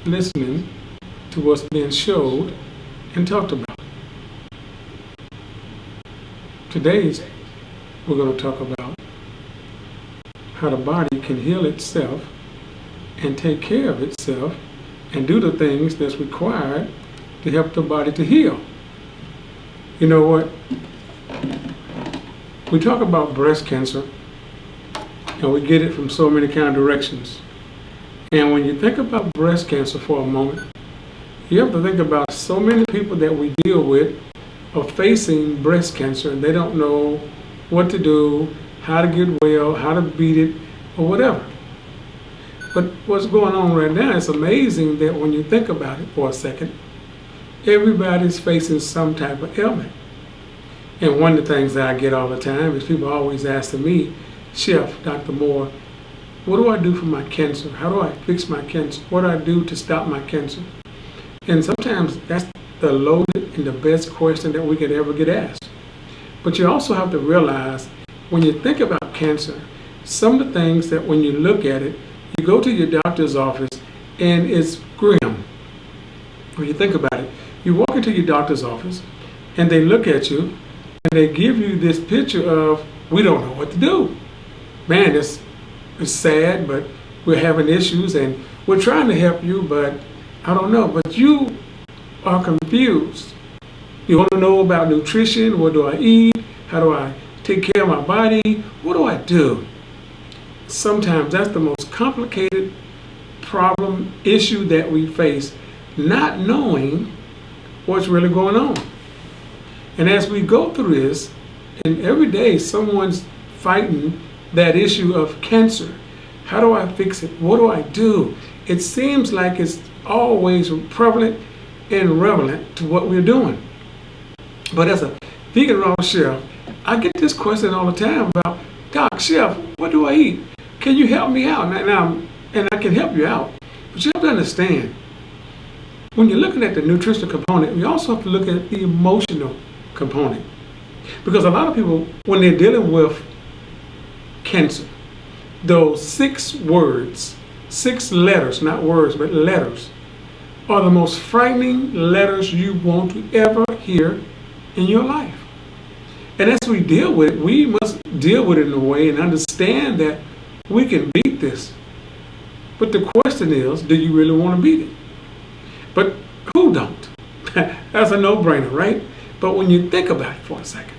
listening to what's being showed and talked about. Today, we're going to talk about how the body can heal itself and take care of itself and do the things that's required to help the body to heal. You know what? We talk about breast cancer and we get it from so many kind of directions. And when you think about breast cancer for a moment, you have to think about so many people that we deal with are facing breast cancer and they don't know what to do, how to get well, how to beat it, or whatever. But what's going on right now, it's amazing that when you think about it for a second, everybody's facing some type of ailment. And one of the things that I get all the time is people always asking me, Chef, Dr. Moore, what do I do for my cancer? How do I fix my cancer? What do I do to stop my cancer? And sometimes that's the loaded and the best question that we could ever get asked. But you also have to realize when you think about cancer, some of the things that when you look at it, you go to your doctor's office and it's grim. When you think about it, you walk into your doctor's office and they look at you and they give you this picture of, we don't know what to do. Man, it's sad, but we're having issues and we're trying to help you, but I don't know. But you are confused. You want to know about nutrition. What do I eat? How do I take care of my body? What do I do? Sometimes that's the most complicated problem, issue that we face, not knowing what's really going on. And as we go through this, and every day someone's fighting that issue of cancer. How do I fix it? What do I do? It seems like it's always prevalent and relevant to what we're doing. But as a vegan raw chef, I get this question all the time about, Doc, Chef, what do I eat? Can you help me out? And I can help you out. But you have to understand, when you're looking at the nutritional component, you also have to look at the emotional component. Because a lot of people, when they're dealing with cancer, those 6 words, 6 letters, not words, but letters, are the most frightening letters you want to ever hear in your life. And as we deal with it, we must deal with it in a way and understand that we can beat this. But the question is, do you really want to beat it? But who don't? That's a no-brainer, right? But when you think about it for a second,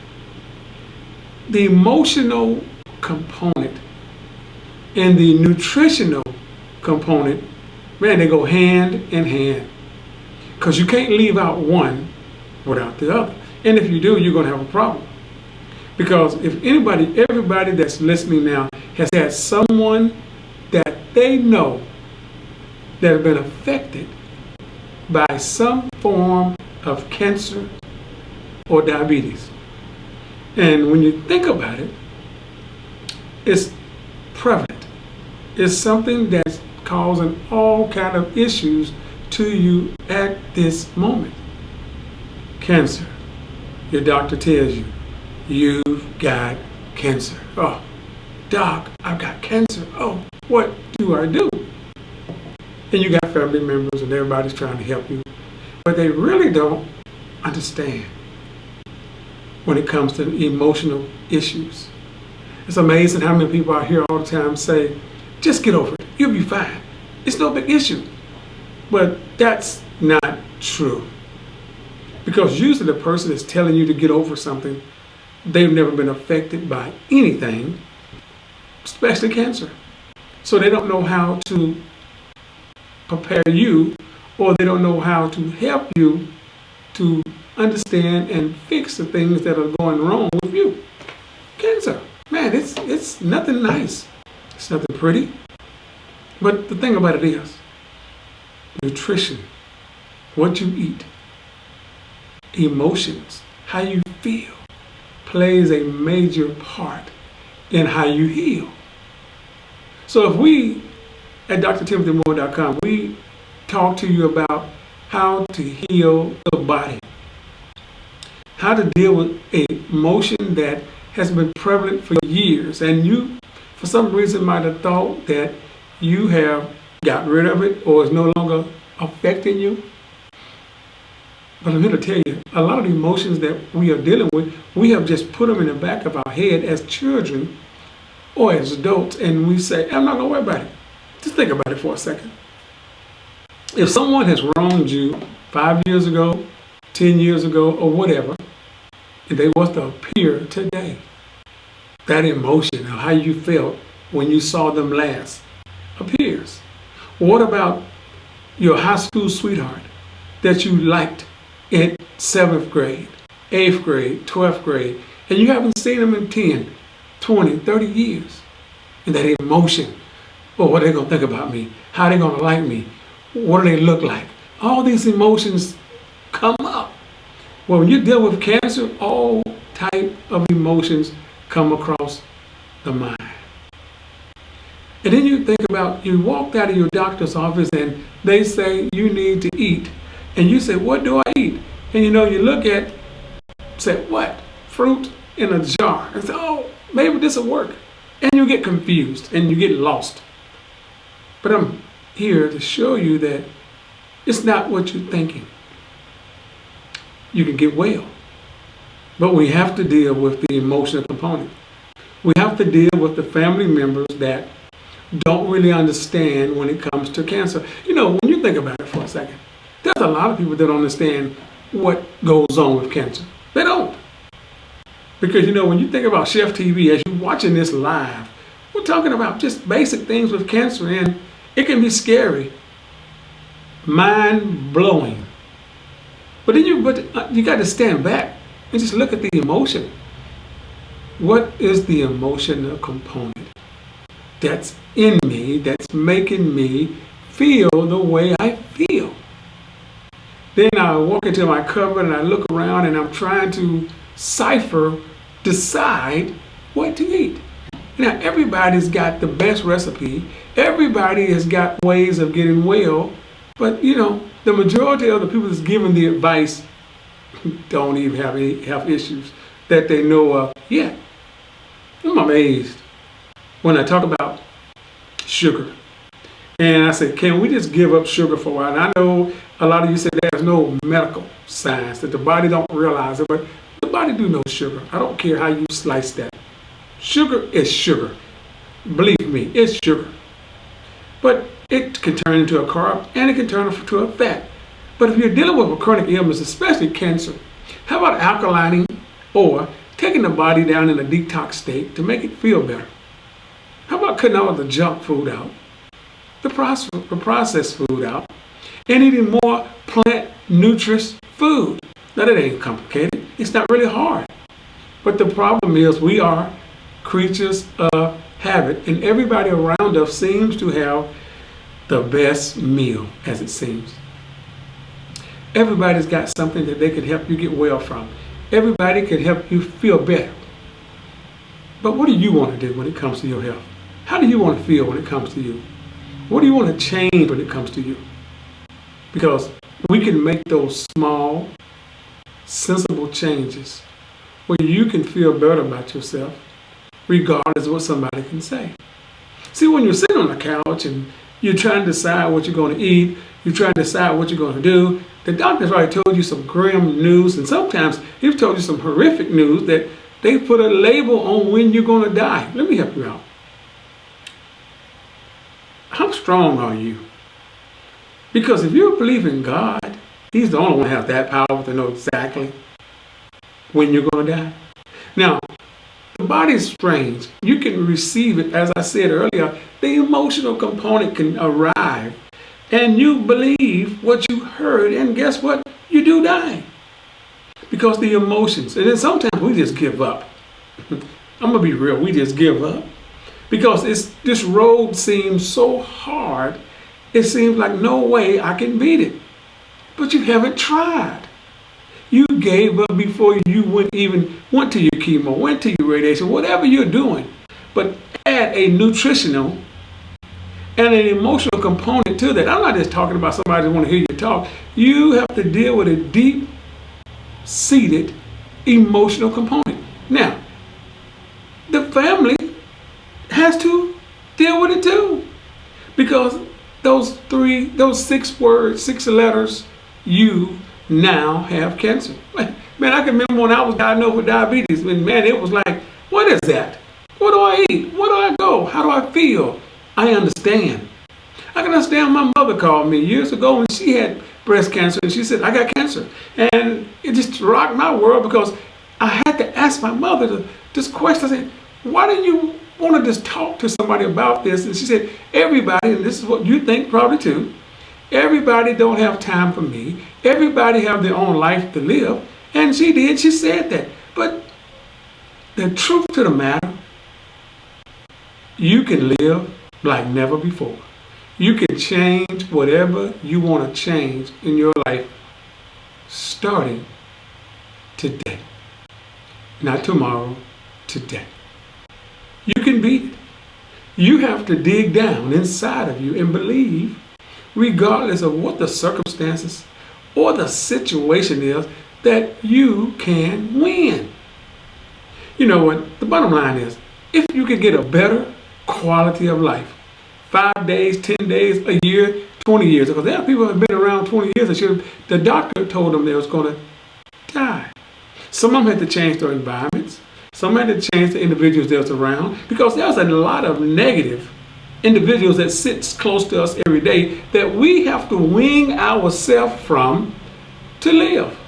the emotional component and the nutritional component, man, they go hand in hand. Because you can't leave out one without the other. And if you do, you're going to have a problem. Because if everybody that's listening now has had someone that they know that have been affected by some form of cancer or diabetes. And when you think about it, it's prevalent. It's something that's causing all kind of issues to you at this moment. Cancer. Your doctor tells you, you've got cancer. Oh, Doc, I've got cancer. Oh, what do I do? And you got family members and everybody's trying to help you. But they really don't understand when it comes to emotional issues. It's amazing how many people out here all the time say, just get over it. You'll be fine. It's no big issue. But that's not true. Because usually the person that's telling you to get over something, they've never been affected by anything, especially cancer. So they don't know how to prepare you, or they don't know how to help you to understand and fix the things that are going wrong with you. Cancer, man, it's nothing nice. It's nothing pretty. But the thing about it is, nutrition, what you eat, emotions, how you feel, plays a major part in how you heal. So if we, at drtimothymore.com, we talk to you about how to heal the body, how to deal with an emotion that has been prevalent for years, and you, for some reason, might have thought that you have got rid of it or is no longer affecting you. But I'm here to tell you, a lot of the emotions that we are dealing with, we have just put them in the back of our head as children or as adults, and we say, I'm not going to worry about it. Just think about it for a second. If someone has wronged you 5 years ago, 10 years ago, or whatever, and they was to appear today, that emotion of how you felt when you saw them last appears. What about your high school sweetheart that you liked in 7th grade, 8th grade, 12th grade, and you haven't seen them in 10, 20, 30 years? And that emotion, oh, what are they going to think about me? How are they going to like me? What do they look like? All these emotions come up. Well, when you deal with cancer, all type of emotions come across the mind. And then you think about, you walked out of your doctor's office and they say you need to eat. And you say, what do I eat? And you know, you look at, say, what? Fruit in a jar. And say, oh, maybe this will work. And you get confused and you get lost. But I'm here to show you that it's not what you're thinking. You can get well. But we have to deal with the emotional component. We have to deal with the family members that don't really understand when it comes to cancer. You know, when you think about it for a second, there's a lot of people that don't understand what goes on with cancer. They don't. Because, you know, when you think about Chef TV, as you're watching this live, we're talking about just basic things with cancer, and it can be scary, mind-blowing. But then you got to stand back and just look at the emotion. What is the emotional component that's in me, that's making me feel the way I feel? Then I walk into my cupboard and I look around and I'm trying to decide what to eat. Now, everybody's got the best recipe. Everybody has got ways of getting well. But, you know, the majority of the people that's giving the advice don't even have any health issues that they know of yet. I'm amazed when I talk about sugar. And I said, can we just give up sugar for a while? And I know a lot of you say there's no medical science, that the body don't realize it, but the body do know sugar. I don't care how you slice that. Sugar is sugar. Believe me, it's sugar. But it can turn into a carb and it can turn into a fat. But if you're dealing with a chronic illness, especially cancer, how about alkalining or taking the body down in a detox state to make it feel better? How about cutting all the junk food out, the processed food out, and eating more plant nutritious food? Now, that ain't complicated. It's not really hard. But the problem is we are creatures of habit, and everybody around us seems to have the best meal, as it seems. Everybody's got something that they can help you get well from. Everybody can help you feel better. But what do you want to do when it comes to your health? How do you want to feel when it comes to you? What do you want to change when it comes to you? Because we can make those small, sensible changes where you can feel better about yourself, regardless of what somebody can say. See, when you're sitting on the couch and you're trying to decide what you're going to eat, you're trying to decide what you're going to do, the doctor's already told you some grim news, and sometimes he's told you some horrific news that they put a label on when you're going to die. Let me help you out. How strong are you? Because if you believe in God, He's the only one who has that power to know exactly when you're going to die. Now, the body is strange. You can receive it, as I said earlier, the emotional component can arrive, and you believe what you heard, and guess what? You do die. Because the emotions, and then sometimes we just give up. I'm going to be real, we just give up. Because this road seems so hard, it seems like no way I can beat it. But you haven't tried. You gave up before you went to your chemo, went to your radiation, whatever you're doing. But add a nutritional and an emotional component to that. I'm not just talking about somebody that want to hear you talk. You have to deal with a deep-seated emotional component. Now, the family has to deal with it too. Because those 6 words, 6 letters, you now have cancer. Man, I can remember when I was diagnosed with diabetes, and man, it was like, what is that? What do I eat? Where do I go? How do I feel? I understand. I can understand my mother called me years ago when she had breast cancer, and she said, I got cancer. And it just rocked my world because I had to ask my mother this question. I said, why do you want to just talk to somebody about this? And she said, everybody, and this is what you think probably too, everybody don't have time for me. Everybody have their own life to live. And she said that. But the truth to the matter, you can live like never before. You can change whatever you want to change in your life starting today. Not tomorrow, today. You can beat it. You have to dig down inside of you and believe, regardless of what the circumstances or the situation is, that you can win. You know what? The bottom line is, if you can get a better quality of life, 5 days, 10 days, a year, 20 years, because there are people who have been around 20 years and the doctor told them they was going to die. Some of them had to change their environments. Some had to change the individuals they was around, because there's a lot of negative individuals that sits close to us every day that we have to wean ourselves from to live.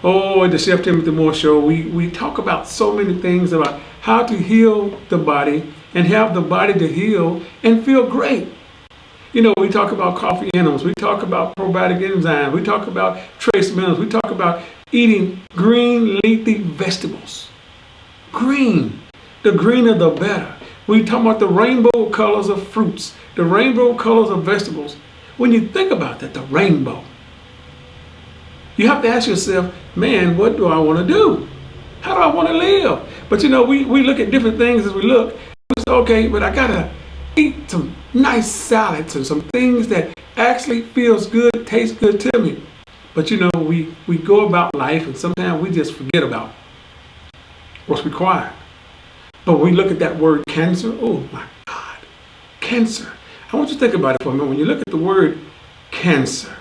Oh, at the Chef Timothy Moore Show, we talk about so many things about how to heal the body and have the body to heal and feel great. You know, we talk about coffee enzymes, we talk about probiotic enzymes, we talk about trace minerals, we talk about eating green leafy vegetables. Green. The greener the better. We talk about the rainbow colors of fruits, the rainbow colors of vegetables. When you think about that, the rainbow, you have to ask yourself, man, what do I want to do? How do I want to live? But you know, we look at different things as we look. We say, okay, but I got to eat some nice salads and some things that actually feels good, tastes good to me. But you know, we go about life and sometimes we just forget about what's required. But when we look at that word cancer, oh my God, cancer. I want you to think about it for a minute. When you look at the word cancer,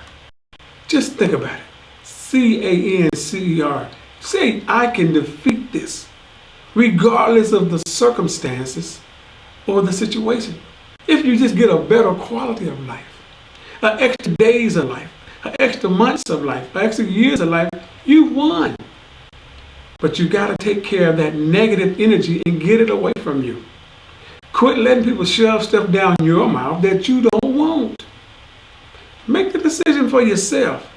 just think about it. C-A-N-C-E-R. Say, I can defeat this regardless of the circumstances or the situation. If you just get a better quality of life, extra days of life, extra months of life, extra years of life, you won. But you got to take care of that negative energy and get it away from you. Quit letting people shove stuff down your mouth that you don't want. Make the decision for yourself.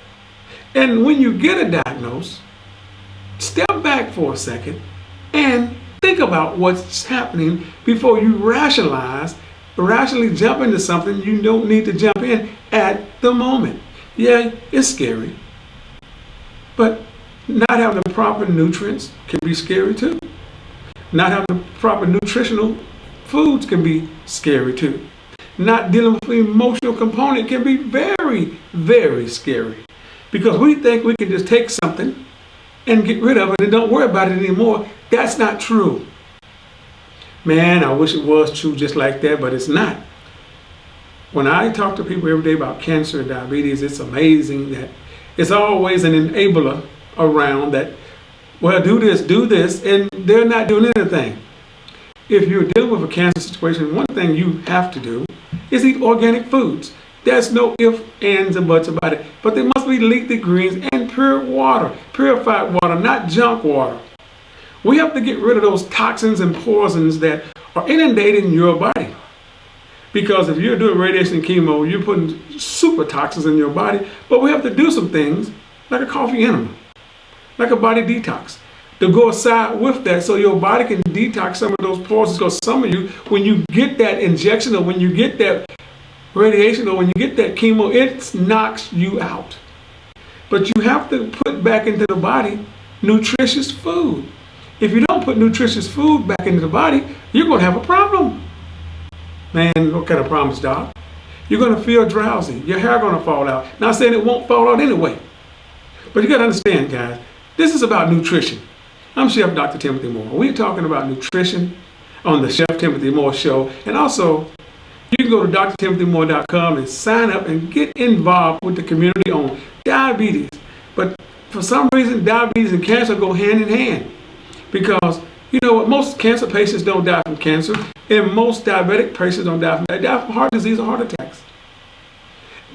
And when you get a diagnosis, step back for a second and think about what's happening before you rationally jump into something you don't need to jump in at the moment. Yeah, it's scary, but not having the proper nutrients can be scary too. Not having the proper nutritional foods can be scary too. Not dealing with the emotional component can be very, very scary. Because we think we can just take something and get rid of it and don't worry about it anymore. That's not true. Man, I wish it was true just like that, but it's not. When I talk to people every day about cancer and diabetes, it's amazing that it's always an enabler around that, well, do this, and they're not doing anything. If you're dealing with a cancer situation, one thing you have to do is eat organic foods. There's no ifs, ands, and buts about it. But there must be leafy greens and pure water, purified water, not junk water. We have to get rid of those toxins and poisons that are inundating your body. Because if you're doing radiation and chemo, you're putting super toxins in your body. But we have to do some things like a coffee enema, like a body detox, to go aside with that so your body can detox some of those poisons. Because some of you, when you get that injection or when you get that radiation or when you get that chemo, it knocks you out. But you have to put back into the body nutritious food. If you don't put nutritious food back into the body, you're going to have a problem. Man, what kind of problems, Doc? You're going to feel drowsy. Your hair going to fall out. Not saying it won't fall out anyway. But you got to understand, guys, this is about nutrition. I'm Chef Dr. Timothy Moore. We're talking about nutrition on the Chef Timothy Moore Show. And also, You can go to drtimothymore.com and sign up and get involved with the community on diabetes. But for some reason, diabetes and cancer go hand in hand. Because, you know what, most cancer patients don't die from cancer, and most diabetic patients don't die from that. They die from heart disease or heart attacks.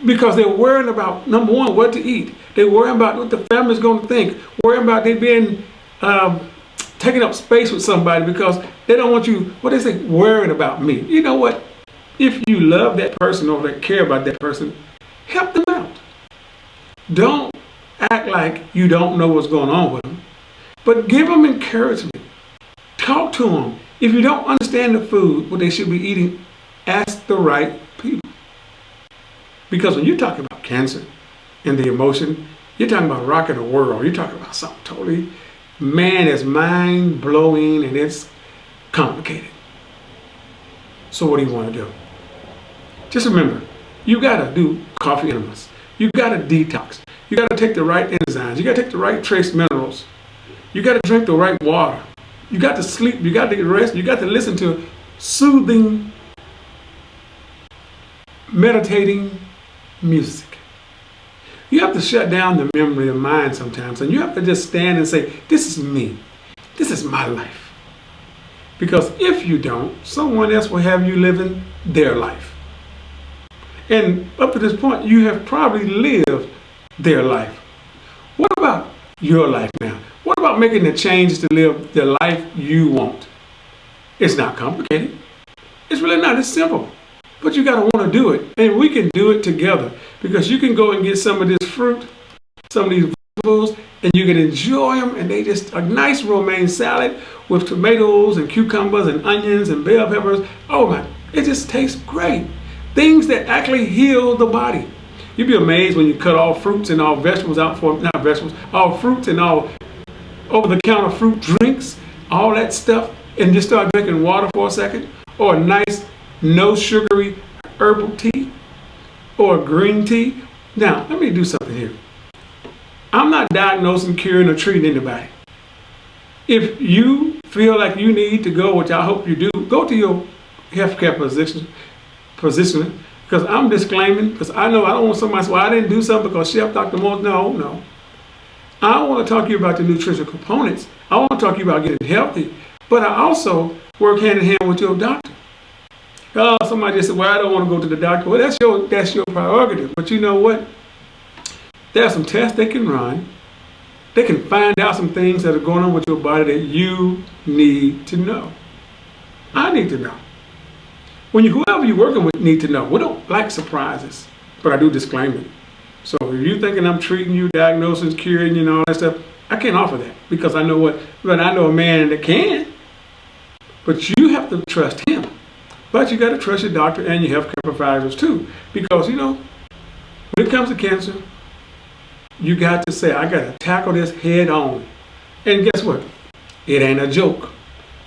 Because they're worrying about, number one, what to eat. They're worrying about what the family's going to think. Worrying about they being taking up space with somebody because they don't want you, what they say, worrying about me. You know what? If you love that person or that care about that person, help them out. Don't act like you don't know what's going on with them, but give them encouragement. Talk to them. If you don't understand the food, what they should be eating, ask the right people. Because when you talk about cancer and the emotion, you're talking about rocking the world. You're talking about something totally, man, it's mind-blowing and it's complicated. So what do you want to do? Just remember, you got to do coffee enemas. You got to detox. You got to take the right enzymes. You got to take the right trace minerals. You got to drink the right water. You got to sleep. You got to get rest. You got to listen to soothing, meditating music. You have to shut down the memory of mind sometimes, and you have to just stand and say, this is me. This is my life. Because if you don't, someone else will have you living their life. And up to this point, you have probably lived their life. What about your life now? What about making the changes to live the life you want? It's not complicated. It's really not. It's simple. But you got to want to do it. And we can do it together. Because you can go and get some of this fruit, some of these vegetables, and you can enjoy them. And they just, a nice romaine salad with tomatoes and cucumbers and onions and bell peppers. Oh my, it just tastes great. Things that actually heal the body. You'd be amazed when you cut all fruits and all vegetables out for, not vegetables, all fruits and all over-the-counter fruit drinks, all that stuff, and just start drinking water for a second, or a nice, no sugary herbal tea, or green tea. Now, let me do something here. I'm not diagnosing, curing, or treating anybody. If you feel like you need to go, which I hope you do, go to your healthcare position, because I'm disclaiming, because I know I don't want somebody to say, well, I didn't do something because Chef Dr. Moore. No. I want to talk to you about the nutritional components. I want to talk to you about getting healthy, but I also work hand in hand with your doctor. Oh, somebody just said, well, I don't want to go to the doctor. Well, that's your prerogative. But you know what? There are some tests they can run. They can find out some things that are going on with your body that you need to know. I need to know. Whoever you're working with need to know. We don't like surprises, but I do disclaim it. So if you're thinking I'm treating you, diagnosing, curing you, and all that stuff, I can't offer that because I know but I know a man that can. But you have to trust him. But you got to trust your doctor and your healthcare providers too. Because, when it comes to cancer, you got to say, I got to tackle this head on. And guess what? It ain't a joke.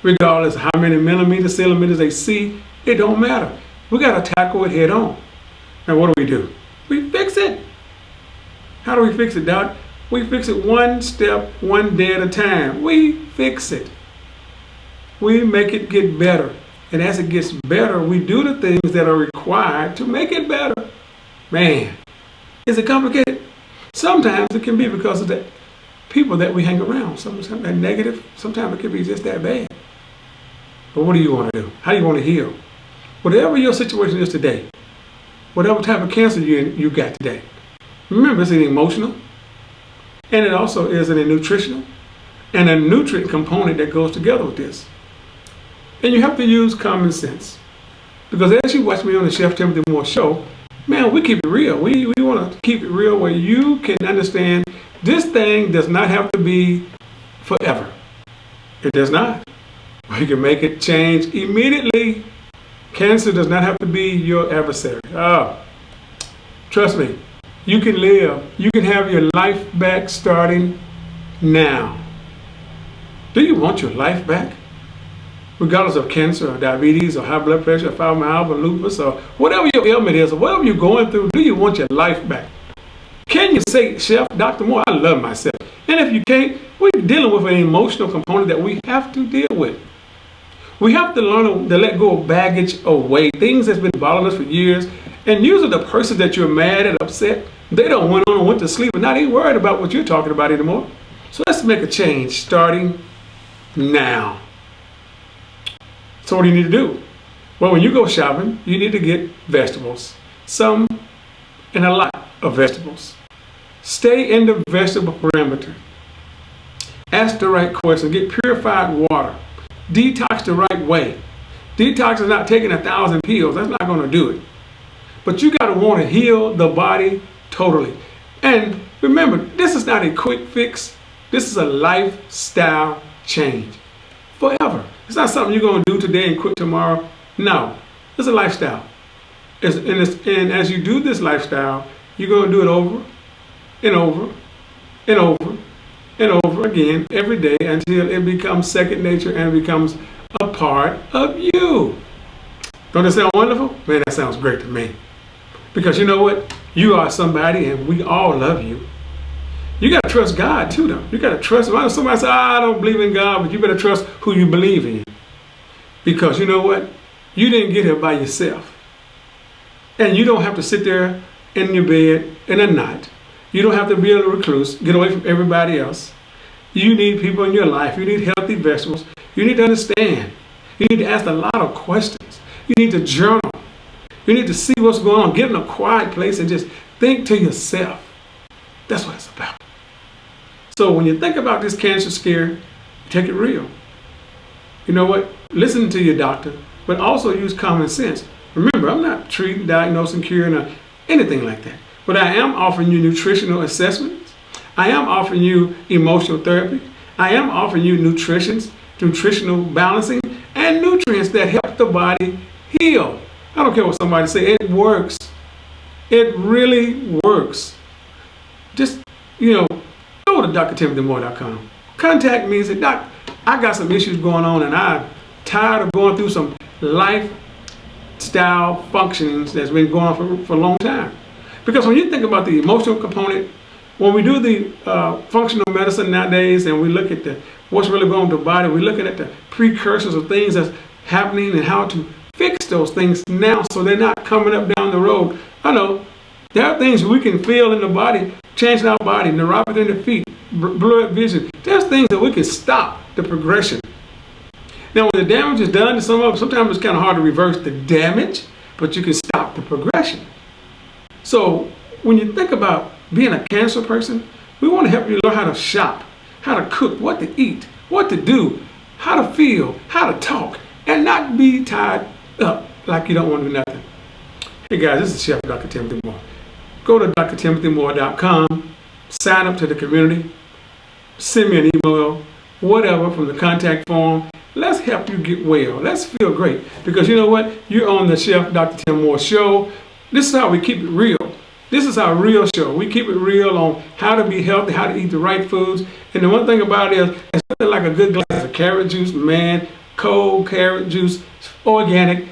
Regardless of how many centimeters they see, it don't matter. We got to tackle it head on. Now, what do? We fix it. How do we fix it, Doc? We fix it one step, one day at a time. We fix it. We make it get better. And as it gets better, we do the things that are required to make it better. Man, is it complicated? Sometimes it can be because of the people that we hang around. Sometimes that negative, sometimes it can be just that bad. But what do you want to do? How do you want to heal? Whatever your situation is today, whatever type of cancer you got today, remember it's an emotional, and it also is a nutritional, and a nutrient component that goes together with this. And you have to use common sense. Because as you watch me on the Chef Timothy Moore show, man, we keep it real. We want to keep it real where you can understand this thing does not have to be forever. It does not. We can make it change immediately. Cancer does not have to be your adversary. Oh, trust me, you can live. You can have your life back starting now. Do you want your life back? Regardless of cancer or diabetes or high blood pressure or fibromyalgia or lupus or whatever your ailment is or whatever you're going through, do you want your life back? Can you say, Chef, Dr. Moore, I love myself? And if you can't, we're dealing with an emotional component that we have to deal with. We have to learn to let go of baggage away, things that's been bothering us for years. And usually the person that you're mad and upset, they don't went to sleep and not even worried about what you're talking about anymore. So let's make a change starting now. So what do you need to do? Well, when you go shopping, you need to get vegetables. Some and a lot of vegetables. Stay in the vegetable parameter. Ask the right questions. Get purified water. Detox the right way. Detox is not taking 1,000 pills. That's not going to do it. But you got to want to heal the body totally. And remember, this is not a quick fix. This is a lifestyle change. Forever. It's not something you're going to do today and quit tomorrow. No. It's a lifestyle. And as you do this lifestyle, you're going to do it over and over and over and over again every day until it becomes second nature and it becomes a part of you. Don't that sound wonderful? Man, that sounds great to me. Because you know what? You are somebody and we all love you. You got to trust God too, though. You got to trust him. Somebody says, I don't believe in God, but you better trust who you believe in. Because you know what? You didn't get here by yourself. And you don't have to sit there in your bed in a night. You don't have to be a recluse, get away from everybody else. You need people in your life. You need healthy vegetables. You need to understand. You need to ask a lot of questions. You need to journal. You need to see what's going on. Get in a quiet place and just think to yourself. That's what it's about. So when you think about this cancer scare, take it real. You know what? Listen to your doctor, but also use common sense. Remember, I'm not treating, diagnosing, curing, or anything like that. But I am offering you nutritional assessments. I am offering you emotional therapy. I am offering you nutritional balancing, and nutrients that help the body heal. I don't care what somebody say, it works. It really works. Just, go to drtimothymore.com. Contact me and say, Doc, I got some issues going on and I'm tired of going through some lifestyle functionings that's been going on for a long time. Because when you think about the emotional component, when we do the functional medicine nowadays and we look at what's really going on with the body, we're looking at the precursors of things that's happening and how to fix those things now so they're not coming up down the road. I know there are things we can feel in the body, changing our body, neuropathy in the feet, blurred vision. There's things that we can stop the progression. Now, when the damage is done to sometimes it's kind of hard to reverse the damage, but you can stop the progression. So when you think about being a cancer person, we want to help you learn how to shop, how to cook, what to eat, what to do, how to feel, how to talk, and not be tied up like you don't want to do nothing. Hey guys, this is Chef Dr. Timothy Moore. Go to drtimothymore.com, sign up to the community, send me an email, whatever, from the contact form. Let's help you get well. Let's feel great. Because you know what? You're on the Chef Dr. Tim Moore show. This is how we keep it real. This is our real show. We keep it real on how to be healthy, how to eat the right foods. And the one thing about it is, it's nothing like a good glass of carrot juice, man. Cold carrot juice, organic,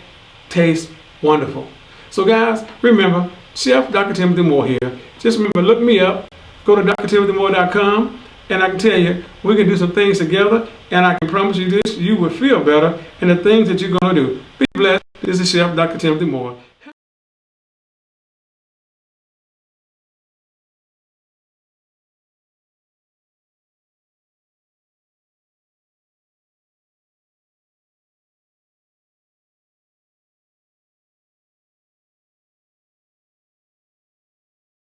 tastes wonderful. So guys, remember, Chef Dr. Timothy Moore here. Just remember, look me up. Go to drtimothymore.com. And I can tell you, we can do some things together, and I can promise you this, you will feel better in the things that you're going to do. Be blessed. This is Chef Dr. Timothy Moore.